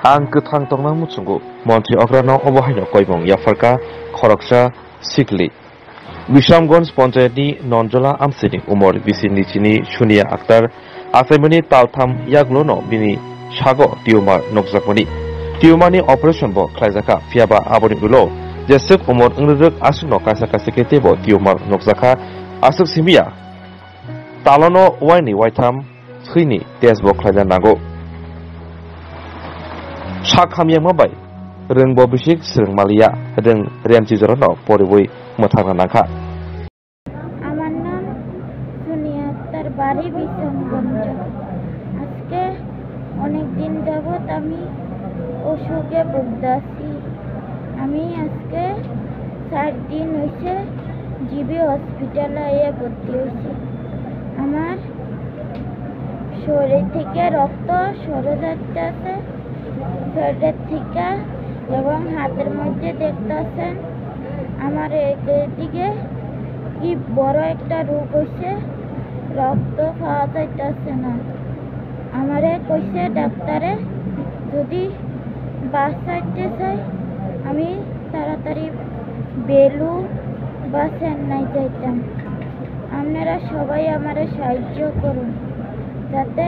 Ang Kuthang Tongnang Mutsungu, Montri Ograno Obohaino Koibong Yafarka, Khoroksa, Sikli. Bishamgons Ponjayatni Nonjola Amsini Umor Bisini Chini Shunia Akhtar, Asaimani Taltham Yaglono Bini Shago Tiumar Nokzakmani. Tiumani Operation Bo Klaizaka Fiaba Aboni Ulo, Jesuk Umor Ungruk Asuno Kasaka Sekretebo Tiumar Nokzaka, Asuk Simia. Talono Waini Waitam, Trini Tesbo Klaiza Nago. Shakham Mabai, Ring Bobishik, Sring Malia, Ring Remchi Zorono, Poriway, Motanaka. আমার নাম সুনিয়া আক্তার, বাড়ি বিশনগঞ্জ। আজকে অনেক দিন যাবত আমি অসুখে ভুগতাছি। আমি আজকে 4 দিন হয়েছে জিবি হসপিটালে ভর্তি হয়েছি। আমার শরীর থেকে রক্ত সরে যাচ্ছে, পেটের থেকে এবং হাতের মধ্যে দেখতেছেন আমার এদিকে কি বড় একটা রোগ হয়েছে, রক্ত পাওয়া যাইতেছে না। আমারে কইছে ডাক্তারে যদি বাঁচাইতে চাই আমি তাড়াতাড়ি বেলু বা চেন্নাই যাইতাম। আপনারা সবাই আমারে সাহায্য করুন যাতে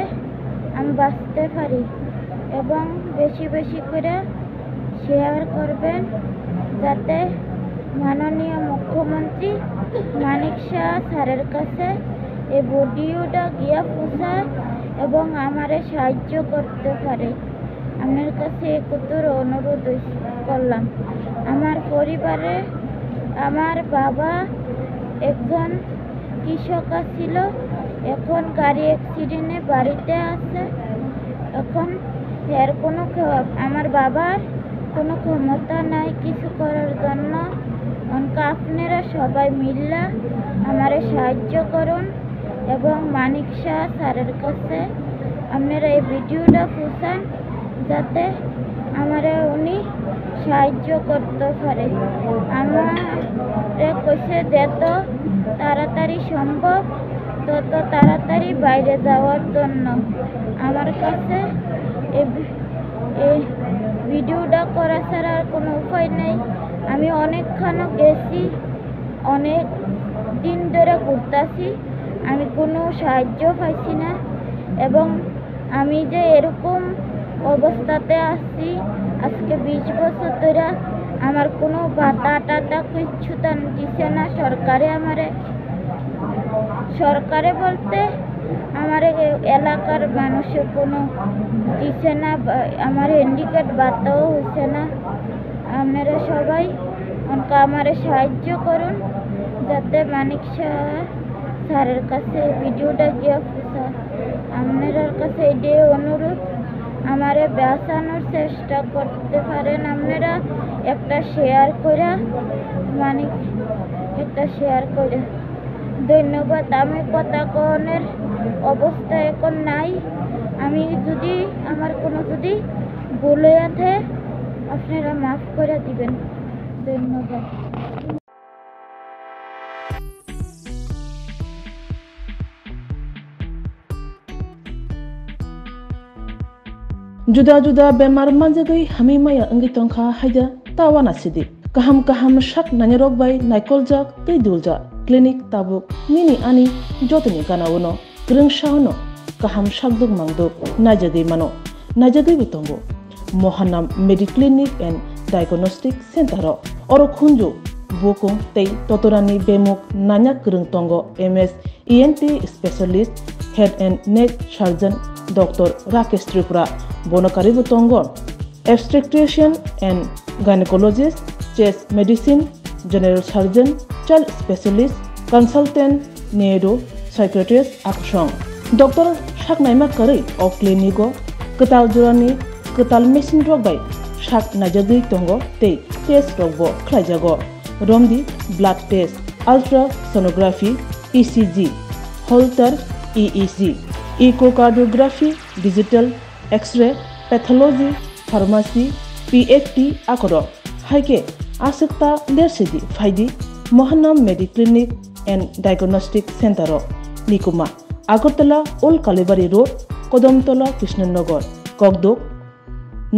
আমি বাঁচতে পারি এবং বেশি বেশি করে শেয়ার করবেন যাতে মাননীয় মুখ্যমন্ত্রী মানিক শাহ স্যারের কাছে এই ভিডিওটা গিয়া পৌঁছায় এবং আমারে সাহায্য করতে পারে। আপনার কাছে একটুর অনুরোধ করলাম। আমার পরিবারে আমার বাবা একজন কৃষক ছিল, এখন গাড়ি অ্যাক্সিডেন্টে বাড়িতে আছে। এখন এর আমার বাবার কোনো ক্ষমতা নাই কিছু করার জন্য। আপনারা সবাই মিলে আমারে সাহায্য করুন এবং মানিক শাহ স্যারের কাছে আপনারা এই ভিডিওটা পৌঁছান যাতে আমারে উনি সাহায্য করতে পারে। আমারে কইছে যত তাড়াতাড়ি সম্ভব তত তাড়াতাড়ি বাইরে যাওয়ার জন্য। আমার কাছে এই ভিডিওটা করা ছাড়া আর কোনো উপায় নেই। আমি অনেকখানে গেছি, অনেক দিন ধরে ঘুরতেছি, আমি কোনো সাহায্য পাইছি না এবং আমি যে এরকম অবস্থাতে আছি আজকে 20 বছর ধরে, আমার কোনো ভাতা টাতা কিচ্ছু দিচ্ছে না সরকারে বলতে আমার এলাকার মানুষের কোনো দিচ্ছে না, আমার হ্যান্ডিক্যাপ ভাতাও হচ্ছে না। আপনারা সবাই আমারে সাহায্য করুন যাতে মানিক শাহ স্যারের কাছে ভিডিওটা গিয়ে পৌঁছায়। আপনার কাছে এটাই অনুরোধ, আমারে বাঁচানোর চেষ্টা করতে পারেন আপনারা একটা শেয়ার করে। ধন্যবাদ। আমি কথা কনের অবস্থা এখন নাই। আমি যদি আমার কোনো ভুল হয়ে থাকে আপনারা মাফ করে দিবেন। ধন্যবাদ। Juda juda bemar manjagai hami maya angi tongkha haida tawana sidi kaham shak nanyarok bai naikolja tei dulja clinic tabuk nini ani jotoni kanawono grungshauno kaham shakduk mangduk najagai butongo Mohanam Mediclinic and Diagnostic Center oro khunju bokong tei totorani bemuk nanya krung tongo MS ENT specialist head and neck surgeon Dr. Rakesh Tripura bonokari butongo obstetrician and gynecologist chest medicine general surgeon child specialist consultant neuro psychiatrist aksong Dr. Shaknaima Kari of clinico ketal jurani ketal machine rok bai shak najagui tongo tei test rokbo khlaijago romdi blood test ultrasonography ECG Holter EEG echocardiography digital x-ray pathology pharmacy PFT akoro haike asukta lersidi faidi Mohanam Mediclinic and Diagnostic Center Nikuma Agartala Old Kalibari Road Kodamtola Krishnanagar Kogdok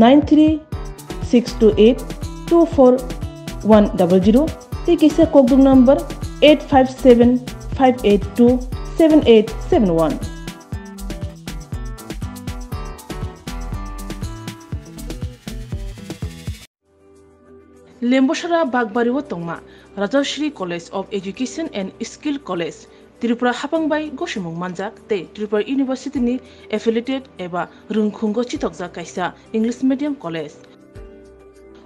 93-628-24100 ते किसे कोगदुम number 857-582-7871. Lembosara Bagbariwo Tongma Rajashri College of Education and Skill College Tripura Hapangbai Goshimung Manjak te Tripura University ni affiliated eba Rungkhungo Chitokja kaisa English medium college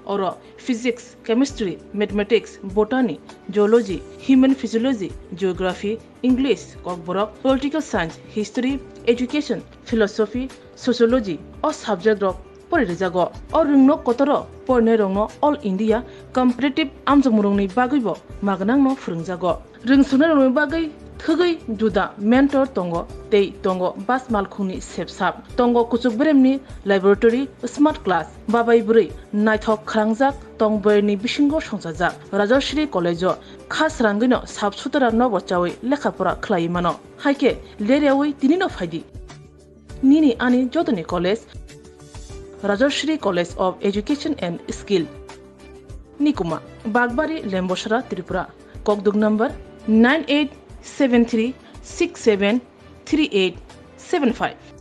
oro physics, chemistry, mathematics, botany, geology, human physiology, geography, English, kokborok, political science, history, education, philosophy, sociology or subject rok porijago or rungno kotoro porne rongno all India competitive amjamurungni bagaibo magnangno phurungjago rungsuna rongni bagai thugai juda mentor tongo tei tongo bas malkhuni sepsap tongo kuchuk bremni laboratory smart class babai buri naithok khrangjak tongboyni bisingo songjajak Rajashri College khas rangino sabsutara nobo chawi lekhapora khlai mano haike lerewi tinino phaidi nini ani jotoni college Rajashri College of Education and Skill Nikuma Bagbari Lembosara Tripura Kokdug number 9873673875